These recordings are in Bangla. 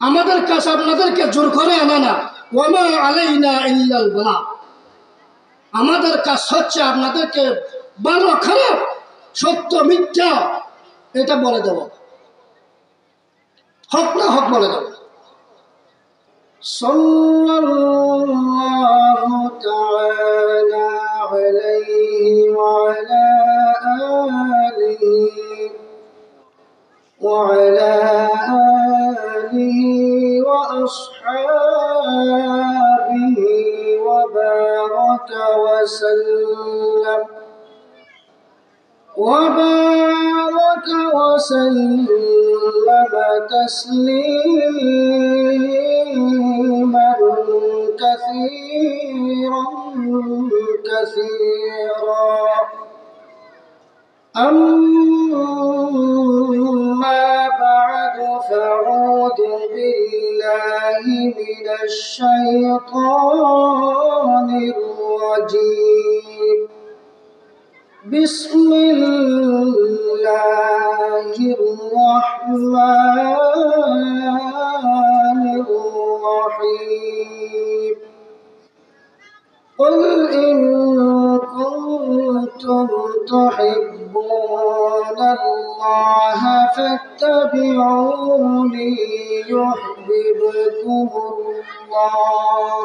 আমাদের কাছে আপনাদেরকে জোর করে আনা না, ওয়ামা আলাইনা ইল্লাল বালাগ। আমাদের কাজ হচ্ছে আপনাদেরকে ভালো খারাপ, সত্য মিথ্যা এটা বলে দেব, হক না হক বলে দেব। সাল্লাল্লাহু তাআলা আলাইহি ওয়া আলা আলিহি ওয়া আলা আলিহি ওয়া আসহাবিহি ওয়া বারাকা ওয়া সাল্লাম وبارك وسلم تسليما كثيرا كثيرا. أما بعد فأعوذ بالله من الشيطان الرجيم. بسم الله الرحمن الرحيم. قل إن كنتم تحبون الله فاتبعوني يحببكم الله.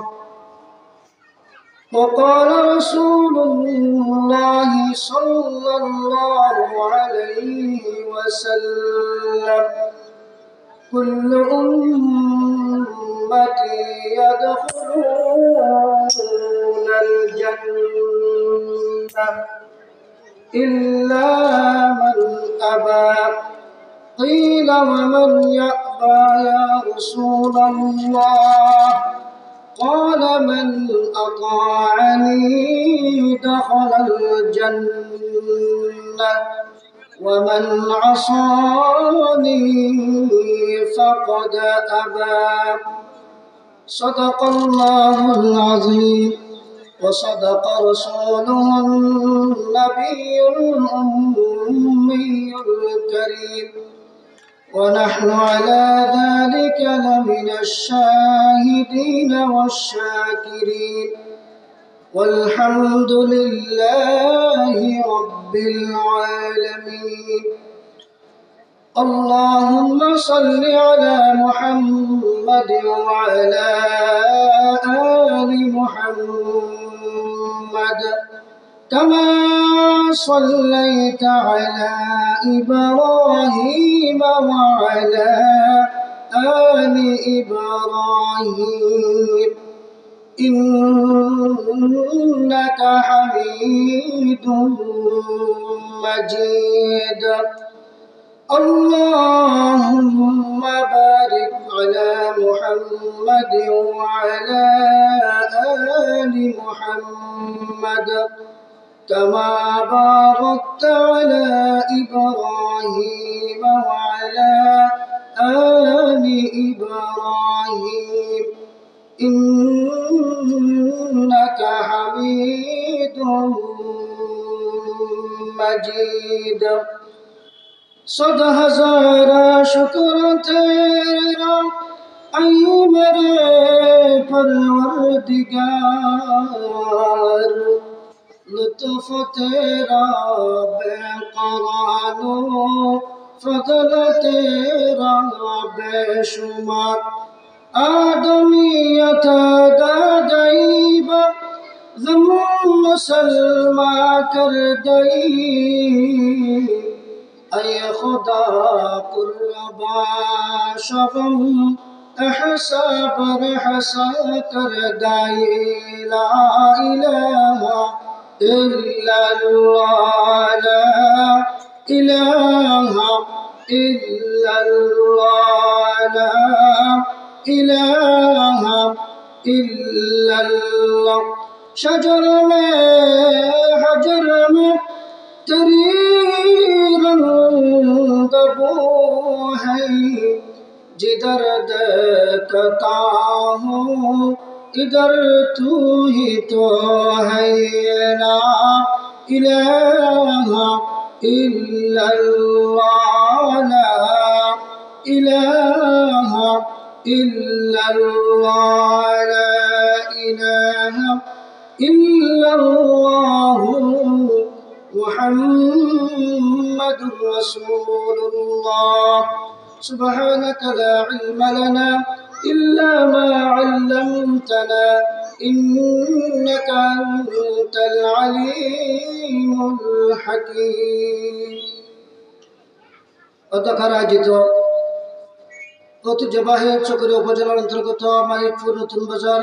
وقال رسول الله صلى الله عليه وسلم كل أمتي يدخلون الجنة إلا من أبى. قيل ومن يأبى يا رسول الله؟ قال من أطاعني دخل الجنة ومن عصاني فقد أبى. صدق الله العظيم وصدق رسوله النبي الأمي الكريم، ونحن على ذلك لمن الشاهدين والشاكرين، والحمد لله رب العالمين. اللهم صل على محمد وعلى آل محمد كما صليت على إبراهيم وعلى آل إبراهيم إنك حميد مجيد. اللهم بارك على محمد وعلى آل محمد كما باركت على إبراهيم وعلى آل إبراهيم إنك حميد مجيد. صد ہزارہ شکر تیرا اے میرے پروردگار، لطف تیرا بے قرانو، فضل تیرا بے شمار. آدمیت دادیبا ذم سلمہ کر گئی، اے خدا قربا شغم احساب رحسا کر گئی. لا الہ الا اللہ، لا الہ الا اللہ، لا الہ الا اللہ. شجر میں حجر میں تیری رنگ بو ہے، جدھر دیکھتا ہوں ادھر تو ہی تو ہے. لا الہ الا اللہ، لا الہ إلا الله لا إله إلا الله محمد رسول الله سبحانك لا علم لنا إلا ما علمتنا إنك أنت العليم الحكيم অতঃরাজিত ঐতিহ্যবাহী চকরিয়া উপজেলার অন্তর্গত মানিকপুর নতুন বাজার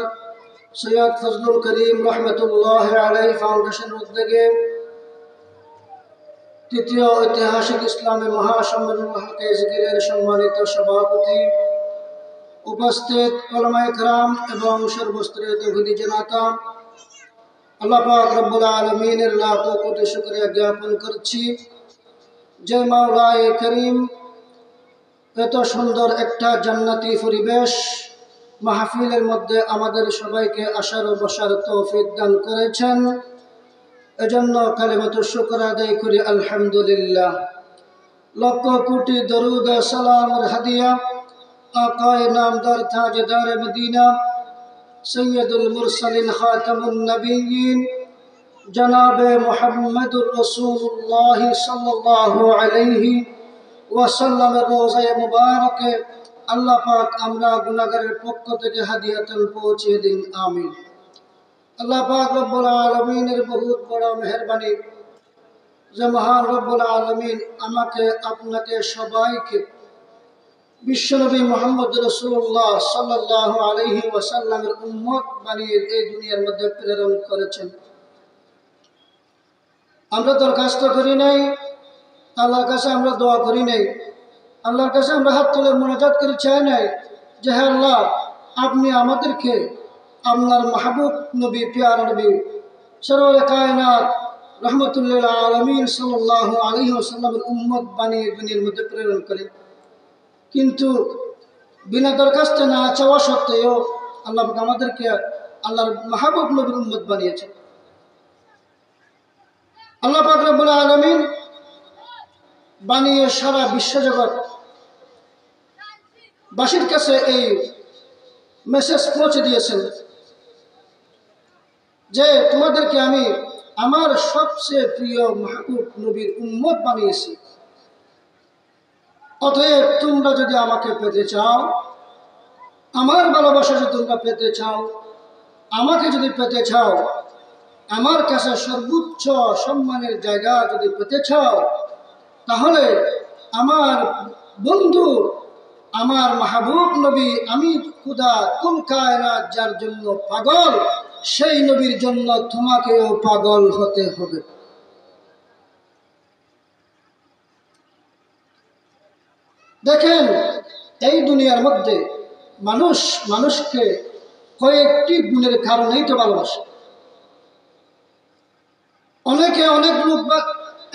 সৈয়দ ফজলুল করিম রহমতুল্লাহ আলাইহি ফাউন্ডেশনের উদ্যোগে তৃতীয় ঐতিহাসিক ইসলামী মহাসম্মেলন হালকা জিকিরের সম্মানিত সভাপতি, উপস্থিত উলামায়ে কেরাম এবং সর্বস্তরের তৌহিদি জনতা, আল্লাহ পাক রব্বুল আলামিনের লাখ কোটি শুকরিয়া জ্ঞাপন করছি যে মাওলায়ে করিম এত সুন্দর একটা জান্নাতি পরিবেশ মাহফিলের মধ্যে আমাদের সবাইকে আসার ও বসার তৌফিক দান করেছেন। এজন্য কালিমাতুশ শুকর আদায় করি আলহামদুলিল্লাহ। লক্ষ কোটি দরুদ ও সালামের হাদিয়া আকায়ে নামদার তাজদার মদিনা সৈয়দুল মুরসালিন খাতামুন নবিয়্যিন জনাবে মুহাম্মদুর রাসূলুল্লাহ সাল্লাল্লাহু আলাইহি ওয়াসাল্লামের রওজায়ে মুবারকে আল্লাহ পাক আমরা গুনাহগারের পক্ষ থেকে হাদিয়াতুন পৌঁছে দিন, আমিন। আল্লাহ পাক রব্বুল আলামিনের বহুত বড় মেহেরবানি যে মহান রব্বুল আলামিন আমাকে আপনাকে সবাইকে বিশ্বনবী মুহাম্মদ রাসূলুল্লাহ সাল্লাল্লাহু আলাইহি ওয়াসাল্লামের উম্মত বানিয়ে এই দুনিয়ার মধ্যে প্রেরণ করেছেন। আমরা দরখাস্ত করি নাই, আল্লাহর কাছে আমরা দোয়া করি নাই, আল্লাহর কাছে আমরা হাত তুলে মুনাজাত করে চাই নাই যে হে আল্লাহ আপনি আমাদেরকে আপনার মাহবুব নবী প্যারা নবী সরওয়ারে কায়নাত রহমতুল্লিল আলামিন সাল্লাল্লাহু আলাইহি ওয়াসাল্লামের উম্মত বানিয়ে দুনিয়ার মধ্যে প্রেরণ করেন। কিন্তু বিনা দরখাস্তে না চাওয়া সত্ত্বেও আল্লাহ পাক আমাদেরকে আল্লাহর মাহবুব নবীর উম্মত বানিয়েছেন। আল্লাহ পাক রব্বুল আলামিন বানিয়ে সারা বিশ্বজগৎ বাসীর কাছে এই মেসেজ পৌঁছে দিয়েছেন যে তোমাদেরকে আমি আমার সবচেয়ে প্রিয় মাহবুব নবীর উম্মত বানিয়েছি। অতএব তোমরা যদি আমাকে পেতে চাও, আমার ভালোবাসা যদি তোমরা পেতে চাও, আমাকে যদি পেতে চাও, আমার কাছে সর্বোচ্চ সম্মানের জায়গা যদি পেতে চাও, তাহলে আমার বন্ধু আমার মাহবুব নবী আমি খুদা কুল কায়নাত যার জন্য পাগল, সেই নবীর জন্য তোমাকেও পাগল হতে হবে। দেখেন এই দুনিয়ার মধ্যে মানুষ মানুষকে কয়েকটি গুণের কারণেই তো ভালোবাসে। অনেকে অনেক লোক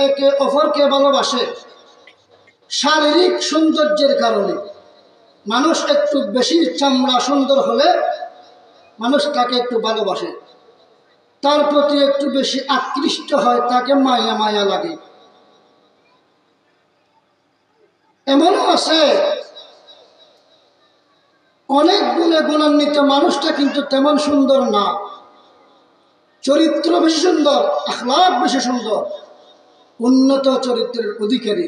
একে অপরকে ভালোবাসে শারীরিক সৌন্দর্যের কারণে। মানুষ একটু বেশি চামড়া সুন্দর হলে মানুষ তাকে একটু ভালোবাসে, তার প্রতি একটু বেশি আকৃষ্ট হয়, তাকে মায়া মায়া লাগে। এমনও আছে অনেক গুণে গুণান্বিত মানুষটা কিন্তু তেমন সুন্দর না, চরিত্র বেশি সুন্দর, আখলাক বেশি সুন্দর, উন্নত চরিত্রের অধিকারী।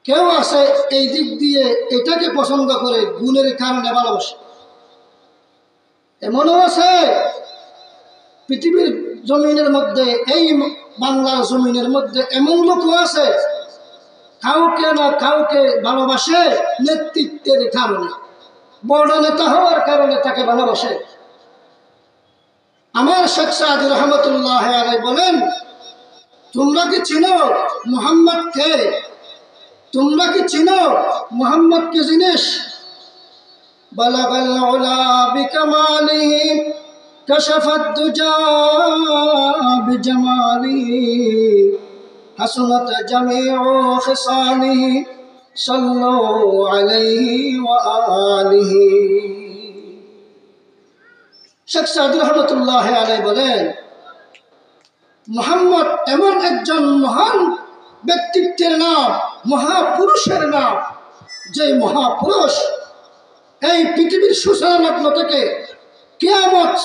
কেউ আছে এই দিক দিয়ে এটাকে পছন্দ করে, গুণের কারণে ভালোবাসে। এমনও আছে পৃথিবীর জমিনের মধ্যে, এই বাংলার জমিনের মধ্যে এমন লোকও আছে কাউকে না কাউকে ভালোবাসে নেতৃত্বের কারণে, বড় নেতা হওয়ার কারণে তাকে ভালোবাসে। আমার শেখ সাদি রহমতুল্লাহ আলাইহি বলেন, তোমরা কি চিনো মুহাম্মদ কে? তোমরা কি চিনো মুহাম্মদ কি জিনিস? বালাগাল উলা বিকামালিহি কাশাফাদ দুজা বিজামালিহি হাসনাত জামিউ খিসালিহি সাল্লু আলাইহি ওয়া আলিহি। শেখ সাদি রহমতুল্লাহ আলাইহি বলেন, মুহাম্মদ এমন একজন মহান ব্যক্তিত্বের নাম, মহাপুরুষের নাম, যে মহাপুরুষ এই পৃথিবীর সূচনা লগ্ন থেকে কিয়ামত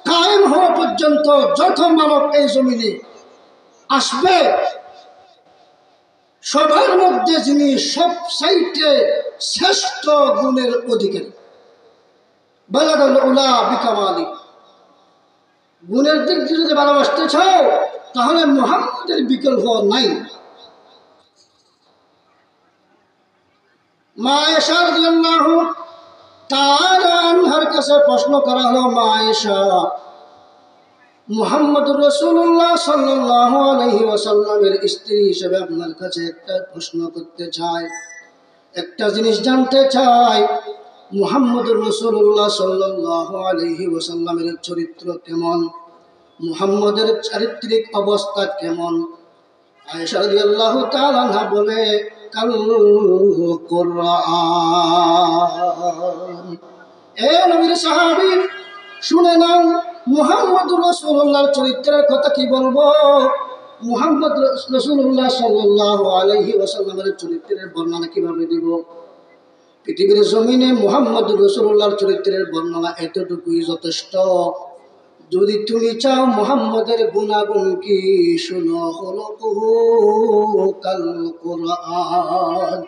কায়েম হওয়া পর্যন্ত যত মানব এই জমিনে আসবে, সবার মধ্যে যিনি সবচাইতে শ্রেষ্ঠ গুণের অধিকারী, বালাগাল উলা বিকামালি, গুণের দিক দিয়ে যদি ভালোবাসতে চাও তাহলে মুহাম্মদের বিকল্প নাই। মা আয়েশা রাদিয়াল্লাহু তাআলা আনহার কাছে প্রশ্ন করা হলো, মা আয়েশা, মুহাম্মদুর রাসূলুল্লাহ সাল্লাল্লাহু আলাইহি ওয়াসাল্লামের স্ত্রী হিসেবে আপনার কাছে একটা প্রশ্ন করতে চাই, একটা জিনিস জানতে চাই, মুহাম্মদুর রাসূলুল্লাহ সাল্লাল্লাহু আলাইহি ওয়াসাল্লামের চরিত্র কেমন, মুহাম্মদের চারিত্রিক অবস্থা কেমন? আয়েশা রাদিয়াল্লাহু তাআলা আনহা বলে, কাল কুরআন। এ নবীর সাহাবী, শুনে নাও, মুহাম্মদুর রাসূলুল্লাহর চরিত্রের কথা কি বলবো। মুহাম্মদ রাসূলুল্লাহ সাল্লাল্লাহু আলাইহি ওয়াসাল্লামের চরিত্রের বর্ণনা কিভাবে দিব? পৃথিবীর জমিনে মুহাম্মদুর রাসূলুল্লাহর চরিত্রের বর্ণনা এতটুকুই যথেষ্ট। যদি তুমি চাও মুহাম্মদের গুণাগুণ কি, শুনো, খুলুকুহু কাল কুরআন।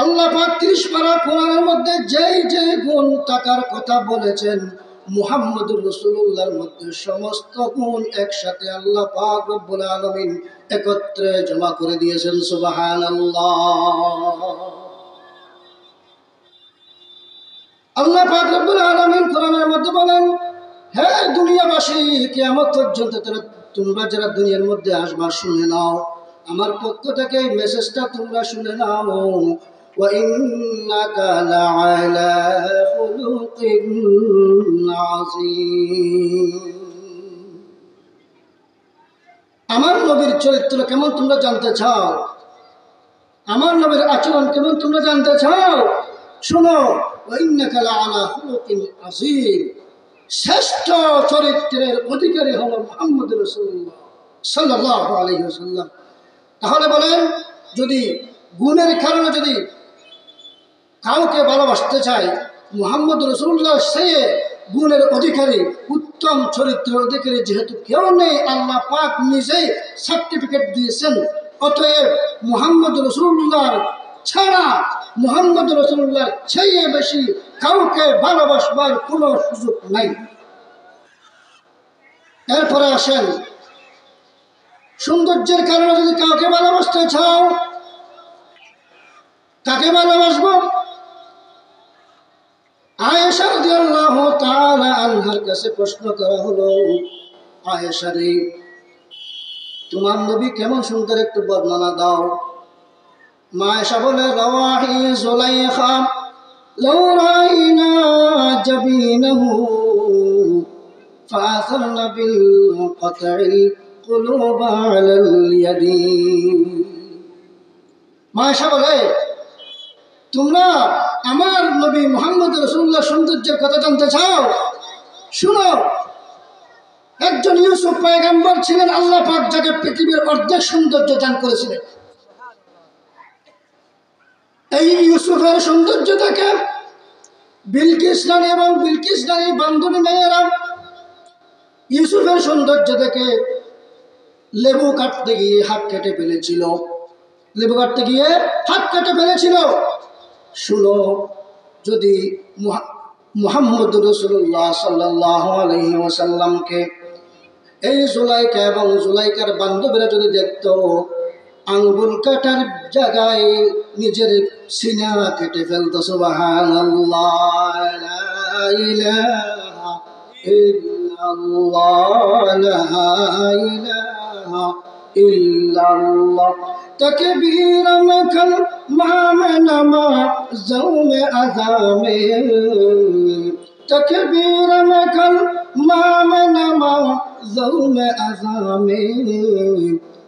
আল্লাহ পাক ৩০ পারা কোরআনের মধ্যে যেই যে গুণ থাকার কথা বলেছেন, মুহাম্মদুর রাসূলুল্লাহর মধ্যে সমস্ত গুণ একসাথে আল্লাহ পাক রব্বুল আলামিন একত্রে জমা করে দিয়েছেন। সুবহানাল্লাহ। আল্লাহ পাক রব্বুল আলামিন কোরআনের মধ্যে বলেন, হে দুনিয়াবাসী, কিয়ামত পর্যন্ত তোমরা যারা দুনিয়ার মধ্যে আসবা শুনে নাও, আমার পক্ষ থেকে এই মেসেজটা তোমরা শুনে নাও। ওয়া ইন্নাকা লাআলা খুলুকিন আযীম। আমার নবীর চরিত্র কেমন তোমরা জানতে চাও, আমার নবীর আচরণ কেমন তোমরা জানতে চাও, শোনো, ওয়া ইন্নাকা লাআলা খুলুকিন আযীম। শ্রেষ্ঠ চরিত্রের অধিকারী হল মুহাম্মদ রাসূলুল্লাহ সাল্লাল্লাহু আলাইহি ওয়াসাল্লাম। তাহলে বলেন, যদি গুণের কারণে যদি কাউকে ভালোবাসতে চাই, মুহাম্মদ রাসূলুল্লাহ সে গুণের অধিকারী, উত্তম চরিত্রের অধিকারী যেহেতু কেউ নেই, আল্লাহ পাক নিজেই সার্টিফিকেট দিয়েছেন। অতএব মুহাম্মদ রাসূলুল্লাহ ছাড়া, মুহাম্মদ রাসূলুল্লাহ চেয়ে বেশি কাউকে ভালোবাসবার কোনো সুযোগ নাই। এরপরে আসেন, সৌন্দর্যের কারণে যদি কাউকে ভালোবাসতে চাও, কাকে ভালোবাসবো? আয়েশা রাদিয়াল্লাহু তাআলা আনহার কাছে প্রশ্ন করা হলো, আয়েশা রে, তোমার নবী কেমন সুন্দর একটু বর্ণনা দাও। মা আয়েশা বলে, রাওয়াহি যুলাইখা লাউ রাইনা জাবিনাহু ফাআসারনা বিল কতইল কুলুবা আলাল ইয়াদি। মা আয়েশা বলে, তোমরা আমার নবী মুহাম্মদ রাসূলুল্লাহ সৌন্দর্যের কথা জানতে চাও, শুনো, একজন ইউসুফ পয়গম্বর ছিলেন, আল্লাহ পাক যাকে পৃথিবীর অর্ধেক সৌন্দর্য দান করেছিলেন। এই ইউসুফের সৌন্দর্য থেকে বিলকিস রানী এবং বিলকিস রানী বান্ধবী মেয়েরা ইউসুফের সৌন্দর্য থেকে লেবু কাটতে গিয়ে হাত কেটে ফেলেছিল, লেবু কাটতে গিয়ে হাত কেটে ফেলেছিল। শুনো, যদি মুহাম্মদ রাসূলুল্লাহ সাল্লাল্লাহু আলাইহি ওয়াসাল্লামকে এই জুলাইকা এবং জুলাইকার বান্ধবীরা যদি দেখতো, আঙ্গুল কাটার জায়গায় নিজের সিনা কেটে ফেলতো। সুবহানাল্লাহ, লা ইলাহা ইল্লাল্লাহ, লা ইলাহা ইল্লাল্লাহ। तकबीर में खल माम नमा ज़ौम अज़ामे, तकबीर में खल माम नमा ज़ौम अज़ामे।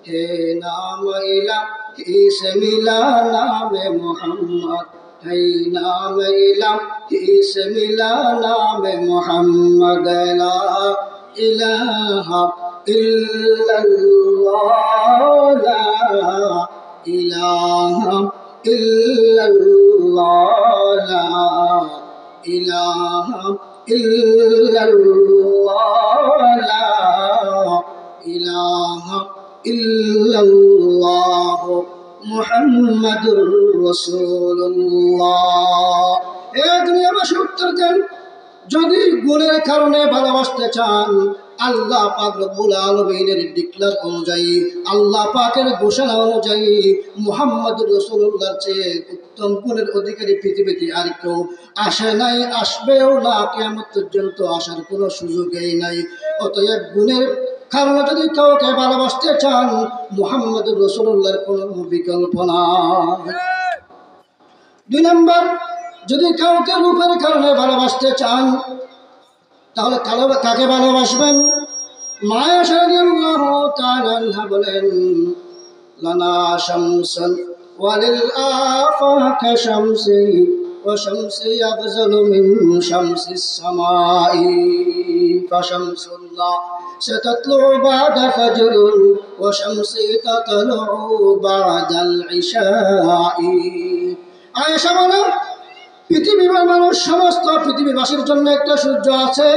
हे नाम इलाही से मिला नाम मोहम्मद, है नाम इलाही से मिला नाम मोहम्मद। ला इलाहा इल्लल्लाह, ला इलाहा इल्लल्लाह, ला ইলাহা ইল্লাল্লাহ লা ইলাহা ইল্লাল্লাহ মুহাম্মাদুর রাসূলুল্লাহ। এ দুনিয়াবাসী উত্তর দেন, যদি গুণের কারণে ভালোবাসতে চান, আল্লাহ পাক রব্বুল আলামিনের ডিক্লার অনুযায়ী, আল্লাহ পাকের ঘোষণা অনুযায়ী মুহাম্মদুর রাসূলুল্লাহর চেয়ে উত্তম গুণের অধিকারী পৃথিবীতে আর কেউ আসে নাই, আসবেও না, কিয়ামত পর্যন্ত আসার কোনো সুযোগই নাই। অতএব গুণের কারণে যদি কাউকে ভালোবাসতে চান, মুহাম্মদুর রাসূলুল্লাহর কোনো বিকল্প নাই। 2 নম্বর, যদি কাউকে রূপের কারণে ভালোবাসতে চান, তাহলে কাকে ভালোবাসবেন? মা আয়েশা রাদিয়াল্লাহু তাআলা আনহা বলেন, লানা শামসুন ওয়ালিল আফাকা শামসি ওয়া শামসি আফজালু মিন শামসিস সামাই ফাশামসুল্লাহ সাতাতলু বা'দা ফাজরিন ওয়া শামসি তাতলু বা'দাল ইশাই। আয়েশা বলেন, পৃথিবীর মানুষ, সমস্ত পৃথিবীবাসীর জন্য একটা সূর্য আছে,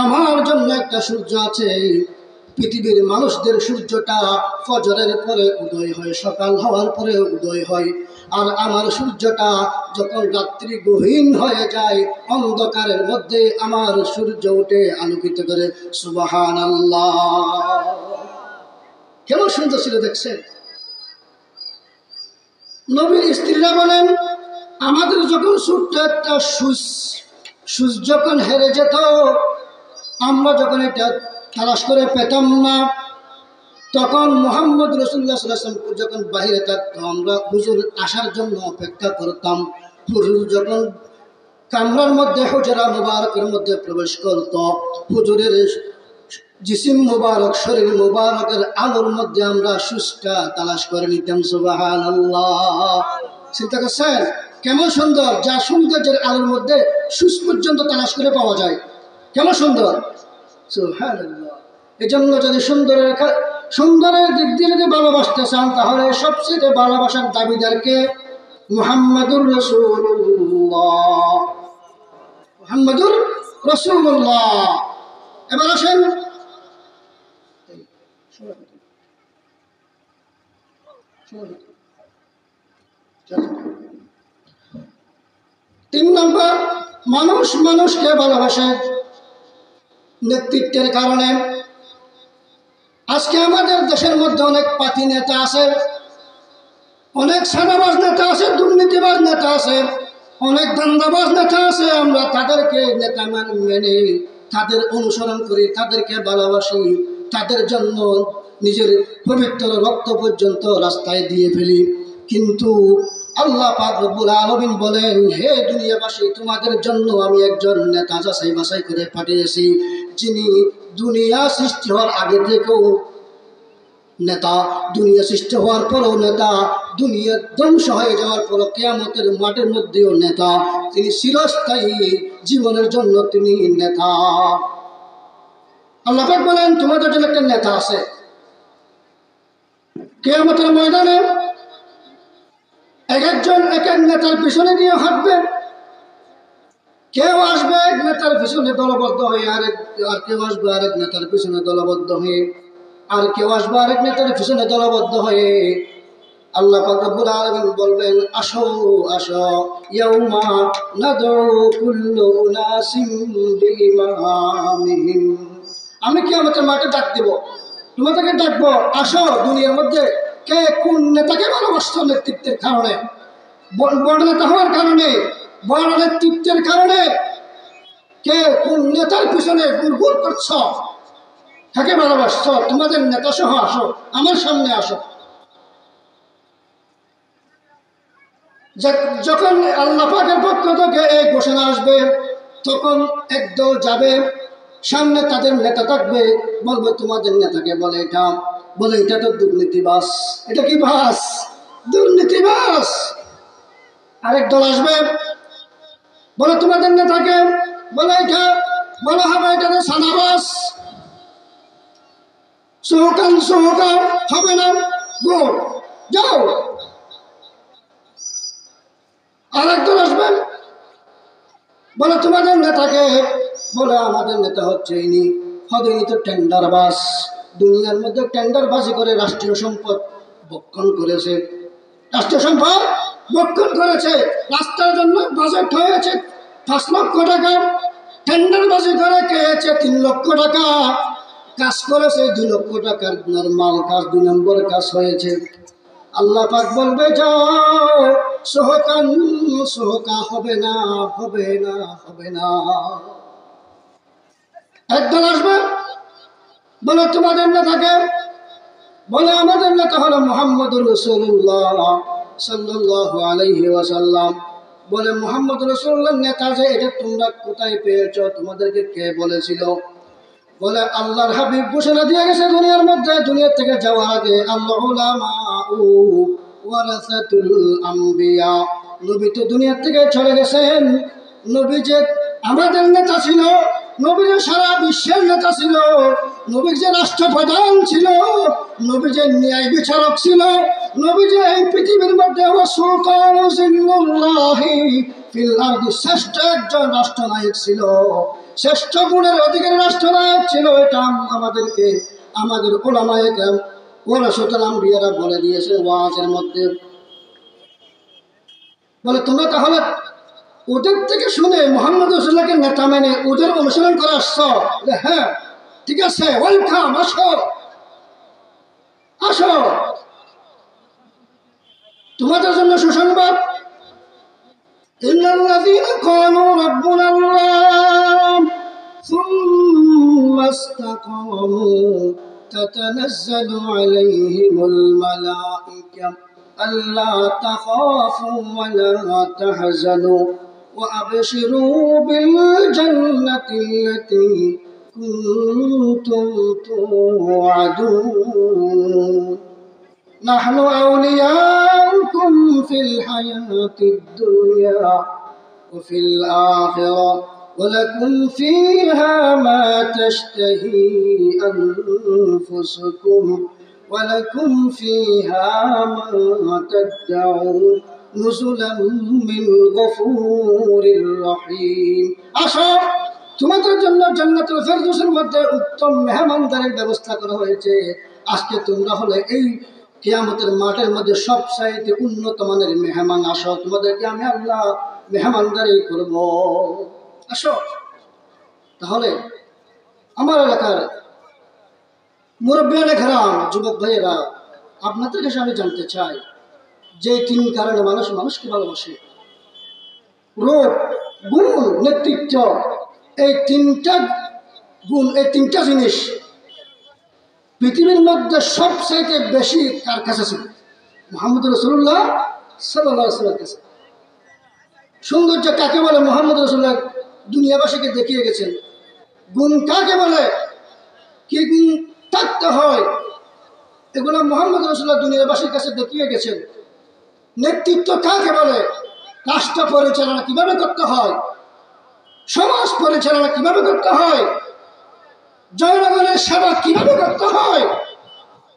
আমার জন্য একটা সূর্য আছে। পৃথিবীর মানুষদের সূর্যটা ফজরের পরে উদয় হয়, সকাল হওয়ার পরে উদয় হয়। আর আমার সূর্যটা যখন রাত্রি গহীন হয়ে যায়, অন্ধকারের মধ্যে আমার সূর্য উঠে আলোকিত করে। সুবহানাল্লাহ, কেমন সুন্দর ছিল দেখছেন। নবীর স্ত্রীরা বলেন, আমাদের যখন ছোট্ট একটা সুচ যখন হেরে যেত, আমরা যখন এটা তালাশ করে পেতাম না, তখন মুহাম্মদ রাসূলুল্লাহ সাল্লাল্লাহু আলাইহি ওয়াসাল্লাম যখন বাইরে থাকতো, আমরা হুজুর আসার জন্য অপেক্ষা করতাম। হুজুর যখন কামরার মধ্যে, হুজরা মুবারকের মধ্যে প্রবেশ করত, হুজুরের জিসিম মুবারক, শরীর মুবারকের আলোর মধ্যে আমরা সুচটা তালাশ করে নিতাম। সুবহানাল্লাহ, চিন্তা করছেন কেমন সুন্দর, যা সৌন্দর্যের আলোর মধ্যে সুচ পর্যন্ত তালাশ করে পাওয়া যায়, কেমন সুন্দর। সুবহানাল্লাহ। এই জন্য যদি সুন্দরের দিক দিয়ে যদি ভালোবাসতে চান, তাহলে সবচেয়ে ভালোবাসার দাবিদারকে মুহাম্মাদুর রাসূলুল্লাহ, মুহাম্মাদুর রাসূলুল্লাহ। এবার আসেন, তিন নম্বর, মানুষ মানুষকে ভালোবাসে নেতৃত্বের কারণে। আজকে আমাদের দেশের মধ্যে অনেক পাতি নেতা আছে, অনেক সাদাবাজ নেতা আছে, দুর্নীতিবাজ নেতা আছে, অনেক দান্দাবাজ নেতা আছে। আমরা তাদেরকে নেতা মেনে তাদের অনুসরণ করি, তাদেরকে ভালোবাসি, তাদের জন্য নিজের পবিত্র রক্ত পর্যন্ত রাস্তায় দিয়ে ফেলি। কিন্তু আল্লাহ পাক রব্বুল আলামিন বলেন, হে দুনিয়াবাসী, তোমাদের জন্য আমি একজন নেতা যাচাই বাছাই করে পাঠিয়েছি, যিনি দুনিয়া সৃষ্টি হওয়ার আগে থেকেও নেতা, দুনিয়া সৃষ্টি হওয়ার পরও নেতা, দুনিয়া ধ্বংস হয়ে যাওয়ার পরও কিয়ামতের মাঠের মধ্যেও নেতা। তিনি চিরস্থায়ী জীবনের জন্য তিনি নেতা। আল্লাহ পাক বলেন, তোমাদের জন্য একটা নেতা আছে। কিয়ামতের ময়দানে এক একজন এক এক নেতার পিছনে দিয়ে হাঁটবে। কেউ আসবে এক নেতার পিছনে দলবদ্ধ হয়ে, আর কেউ আসবে আরেক নেতার পিছনে দলবদ্ধ হয়ে, আর কেউ আসবে আরেক নেতার পিছনে দলবদ্ধ হয়ে। আল্লাহ পাক রব্বুল আলামিন বলবেন, আসো আসো, ইয়াউমা নাদউ কুল্লু উনাসিম বিইমামিহিম। আমি কিয়ামতের মাঠে ডাক দেব, তোমাদেরকে ডাকবো, আসো। দুনিয়ার মধ্যে কে কোন নেতাকে ভালোবাসছো নেতৃত্বের কারণে, বড় নেতা হওয়ার কারণে, বড় নেতৃত্বের কারণে কে কোন নেতার পিছনে গুড়গুড় করছ, কাকে ভালোবাসছ? তোমাদের নেতা সহ আসো, আমার সামনে আসো। যখন আল্লাহ পাকের পক্ষ থেকে এই ঘোষণা আসবে, তখন একদল যাবে, সামনে তাদের নেতা থাকবে, বলবে তোমাদের নেতাকে বলে এটা, বলে এটা তো দুর্নীতিবাস। এটা কি বাস? দুর্নীতিবাস। আরেক দল আসবে, বলে তোমাদের নেতাকে বলে এটা, বলা হবে এটা তো সাদাবাস। সহকান হবে না, গো যাও। আরেক দল আসবেন, বলে তোমাদের নেতাকে, বলে আমাদের নেতা হচ্ছে ইনি, হবে ইনি তো টেন্ডার বাস, দুনিয়ার মধ্যে টেন্ডার বাজি করে রাষ্ট্রীয় সম্পদ বক্ষণ করেছে, রাষ্ট্রীয় সম্পদ বক্ষণ করেছে। রাস্তার জন্য বাজেট হয়েছে 5 লক্ষ টাকা, টেন্ডার বাজি করে খেয়েছে 3 লক্ষ টাকা, কাজ করেছে 2 লক্ষ টাকার নর্মাল কাজ, 2 নম্বর কাজ হয়েছে। আল্লাহ পাক বলবে যাও সোহকান সোহকা, হবে না হবে না হবে না। একদল আসবে, বলে তোমাদের নেতাকে, বলে আমাদের নেতা হলো মুহাম্মদুর রাসূলুল্লাহ সাল্লাল্লাহু আলাইহি ওয়াসাল্লাম। বলে মুহাম্মদ রাসূলুল্লাহ নেতা যে, এটা তোমরা কোথায় পেয়েছো, তোমাদেরকে কে বলেছিল? বলে আল্লাহর হাবিব ঘোষণা দিয়ে গেছে দুনিয়ার মধ্যে, দুনিয়া থেকে যাওয়ার আগে, আল উলামাউ ওয়ারাসাতুল আম্বিয়া, নবী তো দুনিয়া থেকে চলে গেছেন, নবী যে আমাদের নেতা ছিল, নবী যে সারা বিশ্বের নেতা ছিল, নবী যে রাষ্ট্রপ্রধান ছিল, নবী যে ন্যায় বিচারক ছিল, নবী যে এই পৃথিবীর মধ্যে শ্রেষ্ঠ একজন রাষ্ট্রনায়ক ছিল, শ্রেষ্ঠ গুণের অধিকারী রাষ্ট্রনায়ক ছিল। এটা আমাদেরকে আমাদের উলামায়ে কেরাম ওয়ারাসাতুল আম্বিয়ারা বলে দিয়েছে ওয়াজের মধ্যে। বলে তোমরা তাহলে ওদের থেকে শুনে মুহাম্মদ রাসূলুল্লাহকে নেতা মেনে ওদের অনুসরণ করে আসছো? হ্যাঁ, ঠিক আছে, ওয়েলকাম, আসো আসো, তোমাদের জন্য সুসংবাদ। ইন্নাল্লাযীনা ক্বালু রাব্বুনাল্লাহ সুম্মা ইসতাকামু তাতানাজ্জালু আলাইহিমুল মালায়েকা আল্লা তাখাফু ওয়া লা তাহজানু ওয়া আবশিরু বিল জান্নাতি আল্লাতী কুনতুম তুআদুন নাহনু আউলিয়াউকুম ফিল হায়াতিদ দুনিয়া ওয়া ফিল আখিরাহ ওয়ালাকুম ফীহা মা তাশতাহি আনফুসুকুম ওয়ালাকুম ফীহা মা তাদউন নুজুলাম মিন গফুরির রহিম। আসো, তোমাদের জন্য জান্নাতুল ফেরদৌসের মধ্যে উত্তম মেহমানদারির ব্যবস্থা করা হয়েছে। আজকে তোমরা হলে এই কিয়ামতের মাঠের মধ্যে সবচাইতে উন্নত মানের মেহমান। আসো, তোমাদেরকে আমি আল্লাহ মেহমানদারি করব, আসো। তাহলে আমার এলাকার মুরব্বিয়ানে কেরাম, যুবক ভাইয়েরা, আপনাদের কাছে আমি জানতে চাই যে 3 কারণে মানুষ মানুষকে ভালোবাসে, রূপ, গুণ, নেতৃত্ব, এই 3টা গুণ, এই 3টা জিনিস পৃথিবীর মধ্যে সবচাইতে বেশি কার কাছে ছিল? মুহাম্মদ রাসূলুল্লাহ সাল্লাল্লাহু আলাইহি ওয়াসাল্লামের কাছে। সৌন্দর্য কাকে বলে? মুহাম্মদ রাসূলুল্লাহ দুনিয়াবাসীকে দেখিয়ে গেছেন। গুণ কাকে বলে? কি গুণ থাকতে হয়, এগুলো মুহাম্মদ রাসূলুল্লাহ দুনিয়াবাসীর কাছে দেখিয়ে গেছেন। নেতৃত্ব কাকে বলে? রাষ্ট্র পরিচালনা কিভাবে করতে হয়, সমাজ পরিচালনা কিভাবে করতে হয়, জনগণের সেবা কিভাবে করতে হয়,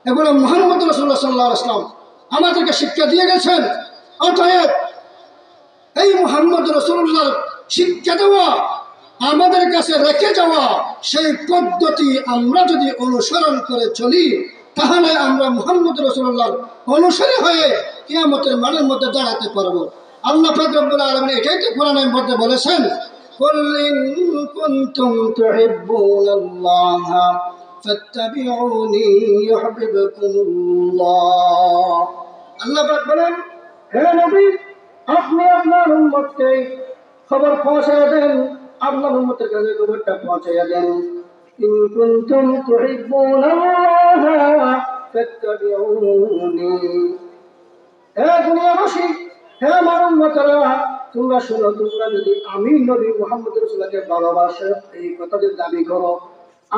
এগুলো মুহাম্মদ রাসূলুল্লাহ সাল্লাল্লাহু আলাইহি ওয়াসাল্লাম আমাদেরকে শিক্ষা দিয়ে গেছেন। অতএব এই মুহাম্মদ রাসূলুল্লাহর শিক্ষা দেওয়া, আমাদের কাছে রেখে যাওয়া সেই পদ্ধতি আমরা যদি অনুসরণ করে চলি, তাহলে আমরা মুহাম্মদ রাসূলুল্লাহর অনুসারী হয়ে কিয়ামতের মাঠের মধ্যে দাঁড়াতে পারবো। আল্লাহ পাক রব্বুল আলামিন এটাই তো কোরআনের মধ্যে বলেছেন, কুল ইন কুনতুম তুহিব্বুনাল্লাহ ফাত্তাবিউনি ইউহিব্বুকুমুল্লাহ। আল্লাহ পাক বলেন, হে নবী, আপনি আপনার উম্মতকে খবর পৌঁছায় দেন, আপনার উম্মতের কাছে খবরটা পৌঁছায় দেন, ইন কুনতুম তুহিব্বুনাল্লাহ ফাত্তাবিউনি। হে দুনিয়াবাসী, হে আমার উম্মতেরা, তোমরা শোনো, তোমরা যদি আমি নবী মুহাম্মদ রাসূলুল্লাহকে ভালোবাসো, এই কথা যদি দাবি করো,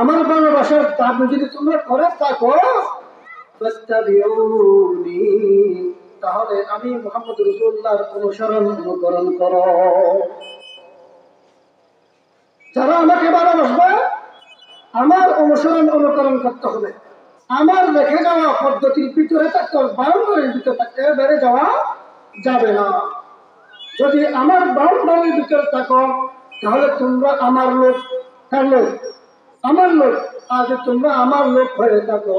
আমার ভালোবাসার দাবি যদি তোমরা করে থাকো, ফাত্তাবিউনি, তাহলে আমি মুহাম্মদ রাসূলুল্লাহর অনুকরণ করো। যারা আমাকে ভালোবাসবে, আমার অনুকরণ করতে হবে। আমার রেখে যাওয়া পদ্ধতির ভিতরে থাকতে হবে, বাউন্ডারির ভিতরে থাকতে, বেড়ে যাওয়া যাবে না। যদি আমার বাউন্ডারির ভিতরে থাকো, তাহলে তোমরা আমার লোক। কার লোক? আমার লোক। আজ তোমরা আমার লোক হয়ে থাকো,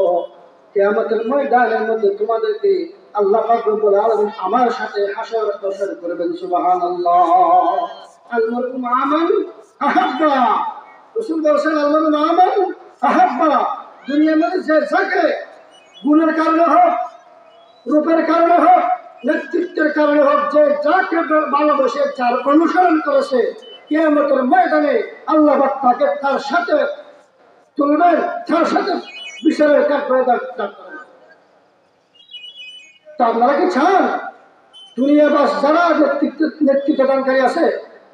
কিয়ামতের ময়দানের মধ্যে তোমাদেরকে আল্লাহ পাক রব্বুল আলামিন আমার সাথে হাসর নাসর করবেন। সুবহানাল্লাহ। আল মারউ মা মান আহাব্বা। রাসূল বলেছেন আল মারউ মা মান আহাব্বা। দুনিয়ার মধ্যে যে যাকে গুণের কারণে হোক, রূপের কারণে হোক, নেতৃত্বের কারণে হোক, যে যাকে ভালোবেসে, যার অনুসরণ করেছে, কিয়ামতের ময়দানে আল্লাহ পাক তাকে তার সাথে তুলবেন, তার সাথে বিচারের কাঠগড়ায় দাঁড় করাবেন। তা আপনারা কি চান দুনিয়াবাস যারা নেতৃত্বদানকারী আছে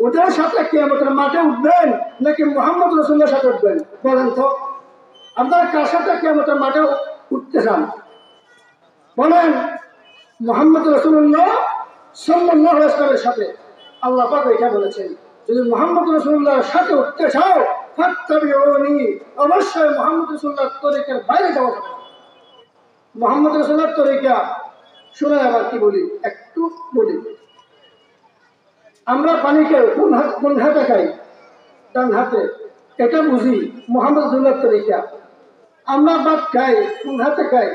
ওদের সাথে কিয়ামতের মাঠে উঠবেন, নাকি মুহাম্মদ রাসূলের সাথে উঠবেন? বলেন তো, আপনারা কার সাথে কিয়ামতের মাঠে উঠতে চান? বলেন। মুহাম্মদ রাসূলুল্লাহ সাল্লাল্লাহু আলাইহি ওয়াসাল্লামের সাথে। আল্লাহ পাক এটা বলেছেন, যদি মুহাম্মদ রাসূলুল্লাহর সাথে উঠতে চাও ফাত্তাবিউনি, অবশ্যই মুহাম্মদ রাসূলুল্লাহর তরিকার বাইরে যাওয়া যাবে। মুহাম্মদ রাসূলুল্লাহর তরিকা শুনে আবার কি বলি, একটু বলি। আমরা পানিকে কোন হাতে খাই? ডান হাতে। এটা বুঝি মুহাম্মদ রাসূলুল্লাহর তরিকা। আমরা ভাত খাই কোন হাতে খাই?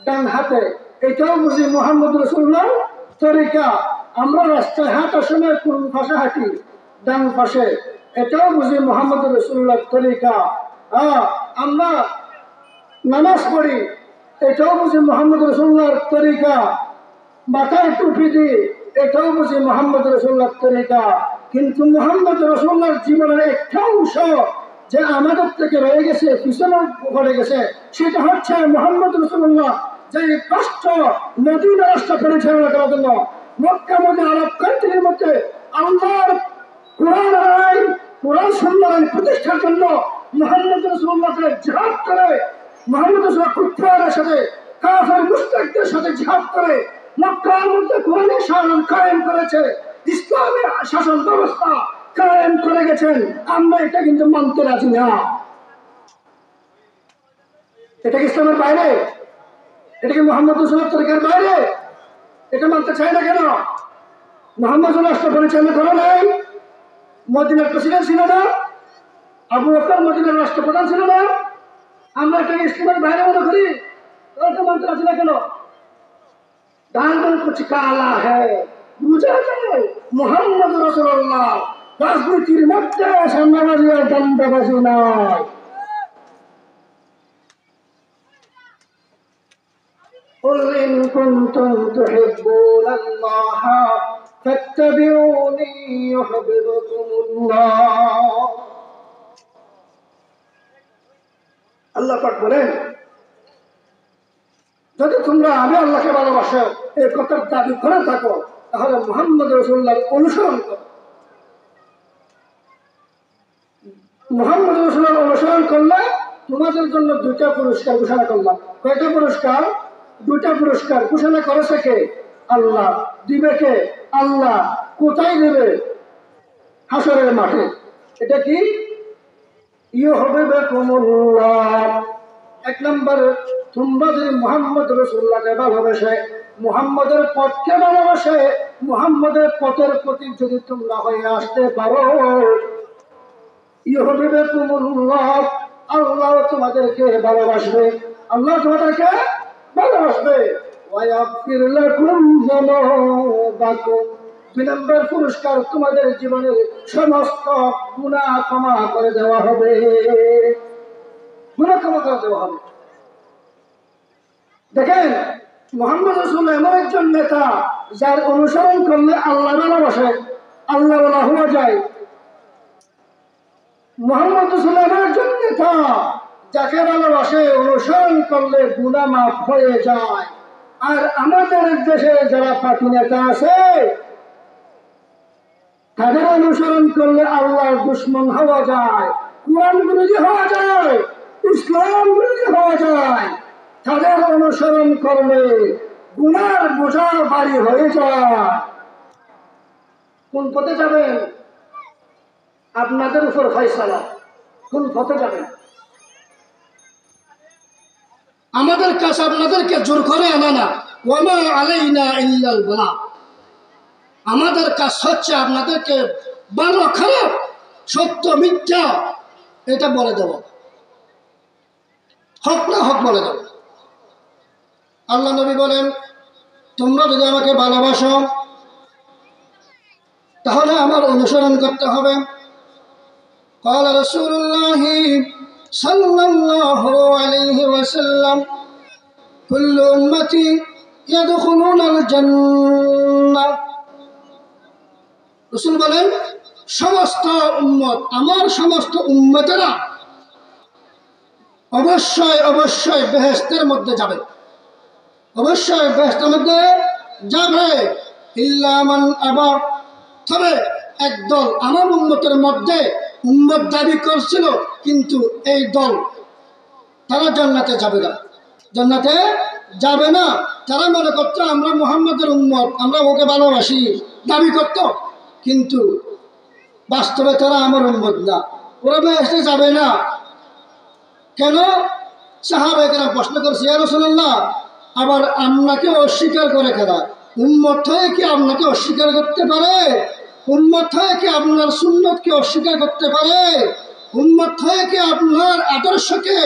ডান হাতে। এটাও বুঝি মুহাম্মদ রাসূলুল্লাহর তরিকা। আমরা রাস্তায় হাঁটার সময় কোন পাশে হাঁটি? ডান পাশে। এটাও বুঝি মুহাম্মদ রাসূলুল্লাহর তরিকা। আমরা নামাজ পড়ি, এটাও বুঝি মুহাম্মদ রাসূলুল্লাহর তরিকা। মাথায় টুপি দিই, এটাও বুঝি মুহাম্মদ রাসূলুল্লাহর তরিকা। কিন্তু মুহাম্মদ রাসূলুল্লাহর জীবনের একটা অংশ যে আমাদের থেকে রয়ে গেছে, পিছনে পড়ে গেছে, সেটা হচ্ছে মুহাম্মদ রাসূলুল্লাহ যে রাষ্ট্র মদিনা রাষ্ট্র পরিচালনা করার জন্য মক্কা মদিনা আরব কান্ট্রির মধ্যে আল্লাহর কোরআন আইন, কোরআন সুন্নাহ আইন প্রতিষ্ঠার জন্য মুহাম্মদ রাসূলুল্লাহকে জিহাদ করে, মুহাম্মদ রাসূলুল্লাহ কুফারের সাথে, কাফের মুশরিকদের সাথে জিহাদ করে মক্কার মধ্যে কোরআনের শাসন কায়েম করেছে, ইসলামের শাসন ব্যবস্থা কায়েম করে গেছেন। আমরা এটা কিন্তু মানতে রাজি না। এটা কি ইসলামের বাইরে? এটা কি মুহাম্মদ রাসূলুল্লাহর তরিকার বাইরে? এটা মানতে চাই না কেন? মুহাম্মদ রাষ্ট্র পরিচালনা করে নাই? মদিনার প্রেসিডেন্ট ছিল না? আবু বকর মদিনার রাষ্ট্রপ্রধান ছিল না? আমরা এটাকে ইসলামের বাইরে মনে করি, এটা মানতে রাজি না কেন? দান করছি কালা হ্যাঁ, বুঝা যায় মুহাম্মদ রাসূলুল্লাহ রাজনীতির মধ্যে সামনাবাজি আর দান্দাবাজি নয়। قل إن كنتم تحبون الله فاتبعوني يحببكم الله। আল্লাহ পাক বলেন, যদি তোমরা আমি আল্লাহকে ভালোবাসো এই কথার দাবি করে থাকো, তাহলে মুহাম্মদ রাসূলুল্লাহর অনুসরণ করো। মুহাম্মদ রাসূলুল্লাহর অনুসরণ করলে তোমাদের জন্য দুইটা পুরস্কার ঘোষণা করলাম। কয়টা পুরস্কার? দুইটা পুরস্কার ঘোষণা করেছে কে? আল্লাহ। দিবে কে? আল্লাহ। কোথায় দেবে? হাসরের মাঠে। এটা কি? ইউহিব্বুকুমুল্লাহ। এক নম্বর, তোমরা যদি মুহাম্মদ রাসূলুল্লাহকে ভালোবাসে, মুহাম্মদের পথকে ভালোবাসে, মুহাম্মদের পথের প্রতি যদি তোমরা হয়ে আসতে পারো, ইউহিব্বুকুমুল্লাহ, আল্লাহ তোমাদেরকে ভালোবাসবে। আল্লাহ তোমাদেরকে ভালোবাসবে। ওয়ায়াগফির লাকুম যুনুবাকুম। দুই নম্বর পুরস্কার, তোমাদের জীবনের সমস্ত গুনাহ ক্ষমা করে দেওয়া হবে। গুনাহ ক্ষমা করে দেওয়া হবে। দেখেন, মুহাম্মদ রাসূলুল্লাহ এমন একজন নেতা যার অনুসরণ করলে আল্লাহ ভালোবাসে, আল্লাহ বলা হয়ে যায়। মুহাম্মদ রাসূলুল্লাহ এমন একজন নেতা যাকে ভালোবাসে, অনুসরণ করলে গুনাহ মাফ হয়ে যায়। আর আমাদের দেশে যারা পার্টি নেতা আছে, তাদের অনুসরণ করলে আল্লাহর দুশমন হওয়া যায়, কোরআন বিরোধী হওয়া যায়, ইসলাম বিরোধী হওয়া যায়। তাদের অনুসরণ করলে গুনার বোঝা ভারী হয়ে যায়। কোন পথে যাবেন? আপনাদের উপর ফয়সালা। কোন পথে যাবেন? আমাদের কাছে আপনাদেরকে জোর করে আনা না। ওয়ামা আলাইনা ইল্লাল বালাগ। আমাদের কাজ হচ্ছে আপনাদেরকে ভালো খারাপ সত্য মিথ্যা এটা বলে দেব, হক না হক বলে দেব। আল্লাহ নবী বলেন, তোমরা যদি আমাকে ভালোবাসো তাহলে আমার অনুসরণ করতে হবে। قال رسول الله صلى الله عليه وسلم كل أمتي يدخلون الجنة। রাসূল বলেন, সমস্ত উম্মত, আমার সমস্ত উম্মতেরা অবশ্যই অবশ্যই বেহেশতের মধ্যে যাবে, অবশ্যই বেহেশতের মধ্যে যাবে। ইল্লা মান আবা, তবে একদল আমার উম্মতের মধ্যে উম্মত দাবি করছিল, কিন্তু এই দল তারা জান্নাতে যাবে না, জান্নাতে যাবে না। তারা মনে করতো আমরা মুহাম্মদের উম্মত, আমরা ওকে ভালোবাসি, দাবি করত, কিন্তু বাস্তবে তারা আমার উম্মত না, ওরা বেহেশতে যাবে না। কেন? সাহাবায়ে কেরাম প্রশ্ন করছে, ইয়া রাসূলুল্লাহ, আবার আপনাকে অস্বীকার করে কারা? উম্মত হয়ে কি আপনাকে অস্বীকার করতে পারে? উম্মত হয়ে কি আপনার সুন্নতকে অস্বীকার করতে পারে? উম্মত হয়ে কি আপনার আদর্শকে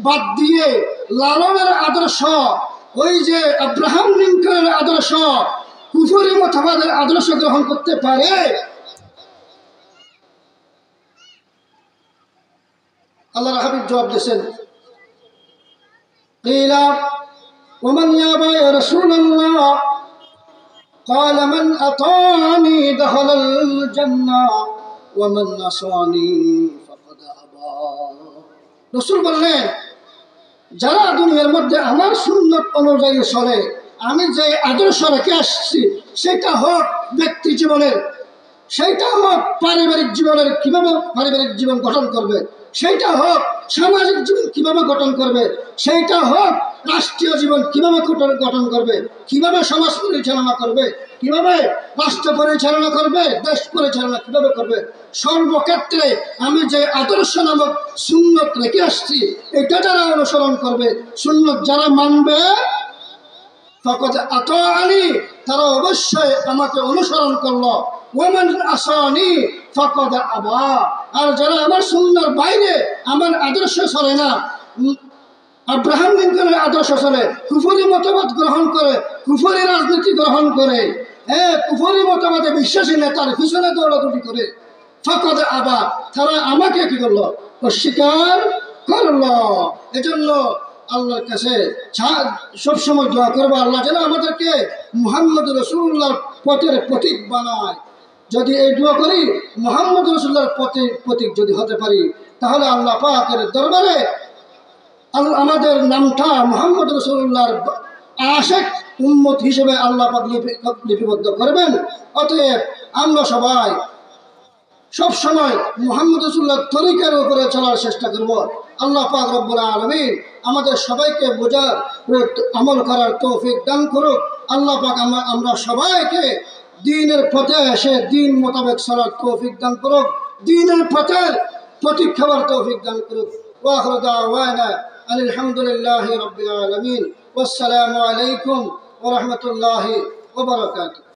বাদ দিয়ে লালনের আদর্শ, ওই যে আব্রাহাম লিঙ্কনের আদর্শ, কুফরি মতবাদের আদর্শ গ্রহণ করতে পারে? আল্লাহর হাবিব জবাব দিয়েছেন, কিলা ওমান ইয়াবা ইয়া রাসূলুল্লাহ, قال من أطاعني دخل الجنة ومن عصاني فقد أبى। রাসূল বললেন, যারা দুনিয়ার মধ্যে আমার সুন্নত অনুযায়ী চলে, আমি যে আদর্শ রেখে আসছি, সেটা হোক ব্যক্তি জীবনের, সেইটা হোক পারিবারিক জীবনের, কিভাবে পারিবারিক জীবন গঠন করবে, সেইটা হোক সামাজিক জীবন কিভাবে গঠন করবে, সেইটা হোক রাষ্ট্রীয় জীবন কিভাবে গঠন করবে, কিভাবে সমাজ পরিচালনা করবে, কিভাবে রাষ্ট্র পরিচালনা করবে, দেশ পরিচালনা কিভাবে করবে, সর্বক্ষেত্রে আমি যে আদর্শ নামক সুন্নত রেখে আসছি, এটা যারা অনুসরণ করবে, সুন্নত যারা মানবে, ফাকাদ আতাআনি, তারা অবশ্যই আমাকে অনুসরণ করলো। ওয়ামান আসানি ফাকাদ আবা, আর যারা আমার সুন্নাহর বাইরে আমার আদর্শ চলে না, আব্রাহাম লিঙ্কনের আদর্শ চলে, কুফরি মতবাদ গ্রহণ করে, কুফরি রাজনীতি গ্রহণ করে, কুফরি মতবাদে বিশ্বাসী নেতার পিছনে দৌড়াদৌড়ি করে, ফাকাদ আবা, তারা আমাকে কি করলো? অস্বীকার করলো। এজন্য আল্লাহর কাছে সবসময় দোয়া করবো, আল্লাহ যেন আমাদেরকে মুহাম্মদ রাসূলুল্লাহর পথের প্রতীক বানায়। যদি এই দোয়া করি, মুহাম্মদ রাসূলুল্লাহর প্রতীক যদি হতে পারি, তাহলে আল্লাহ পাকের দরবারে আমাদের নামটা মুহাম্মদ রাসূলুল্লাহর আশিক উম্মত হিসেবে আল্লাহ পাক লিপিবদ্ধ করবেন। অতএব আমরা সবাই সব সময় মুহাম্মদ রাসূলুল্লাহর তরিকার উপরে চলার চেষ্টা করব। আল্লাহ পাক রব্বুল আলামিন আমাদের সবাইকে বোঝার ও আমল করার তৌফিক দান করুক। আল্লাহ পাক আমরা সবাইকে দ্বীনের পথে এসে দ্বীন মোতাবেক চলার তৌফিক দান করুক, দ্বীনের পথের প্রতীক খাবার তৌফিক দান করুক। ওয়া আখিরু দাওয়ানা আলহামদুলিল্লাহি রাব্বিল আলামিন। ওয়াসসালামু আলাইকুম ওয়া রাহমাতুল্লাহি ওয়া বারাকাতুহু।